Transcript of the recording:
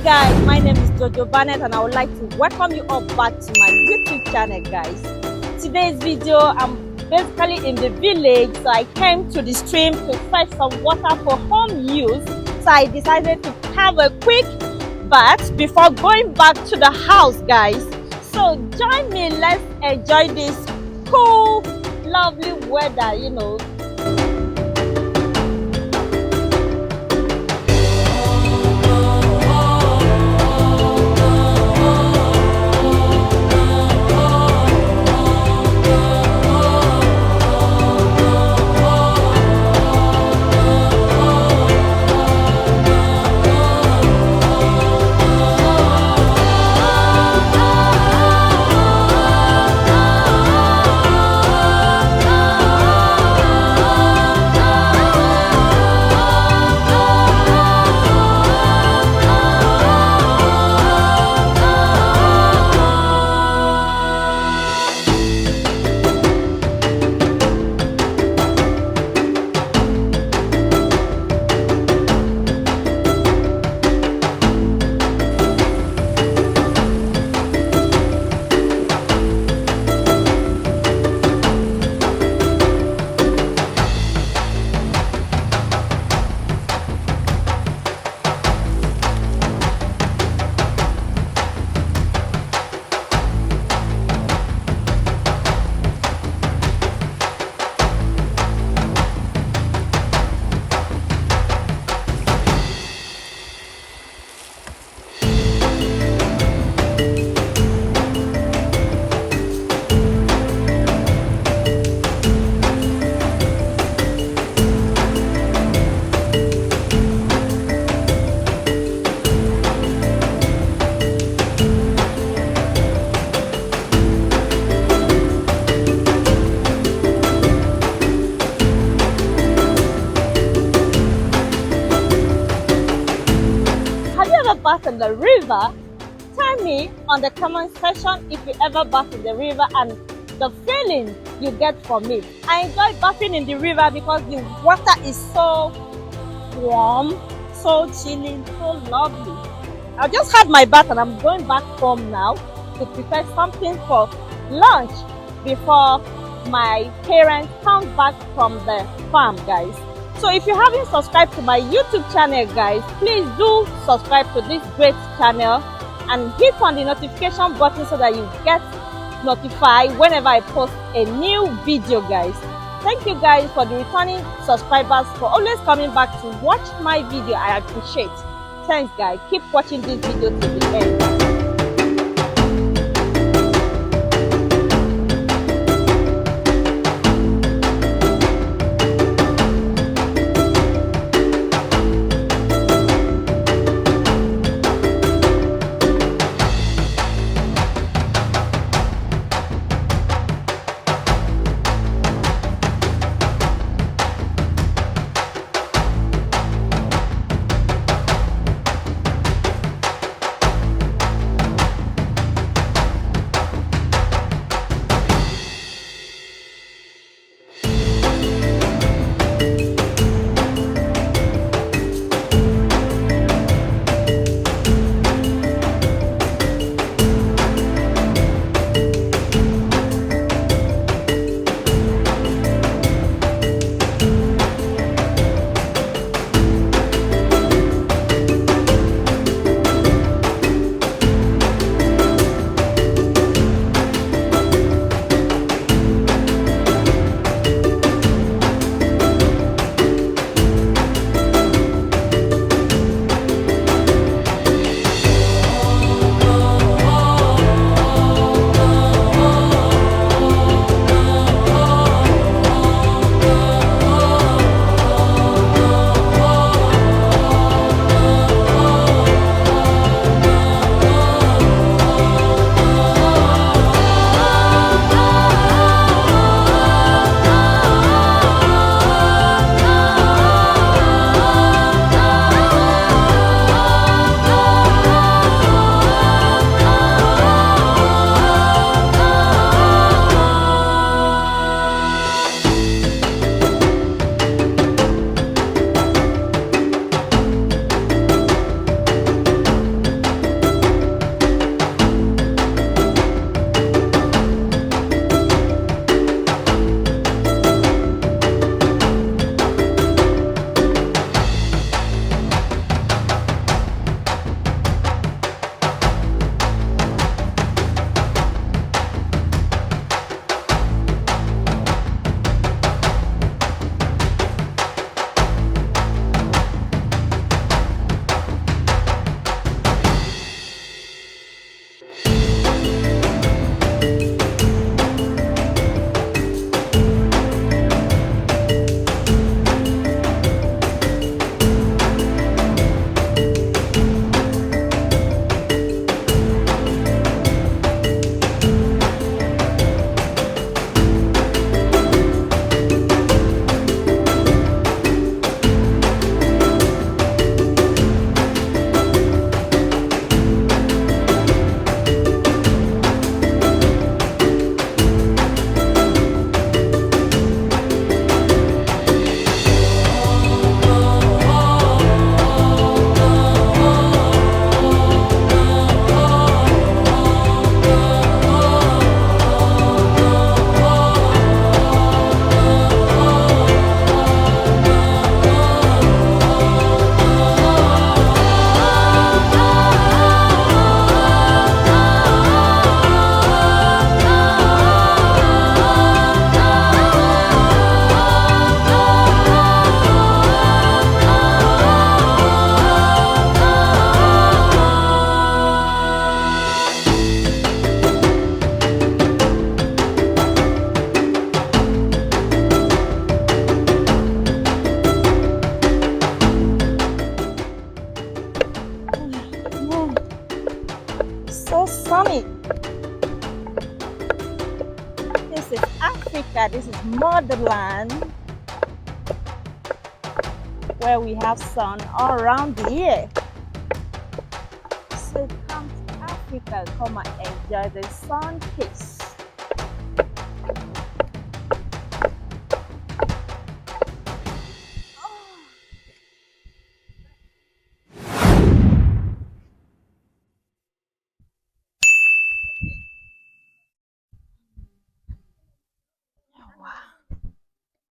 Guys, my name is Jojo Barnett and I would like to welcome you all back to my YouTube channel, guys. Today's video, I'm basically in the village, so I came to the stream to fetch some water for home use. So I decided to have a quick bath before going back to the house, guys. So join me, let's enjoy this cool, lovely weather, bath in the river? Tell me on the comment section if you ever bath in the river and the feeling you get from it. I enjoy bathing in the river because the water is so warm, so chilling, so lovely. I just had my bath and I'm going back home now to prepare something for lunch before my parents come back from the farm, guys. So if you haven't subscribed to my YouTube channel, guys, please do subscribe to this great channel and hit on the notification button so that you get notified whenever I post a new video, guys. Thank you guys for the returning subscribers for always coming back to watch my video. I appreciate. Thanks, guys. Keep watching this video to the end. This is Africa. This is motherland, where we have sun all around the year. So come to Africa, come and enjoy the sun kiss.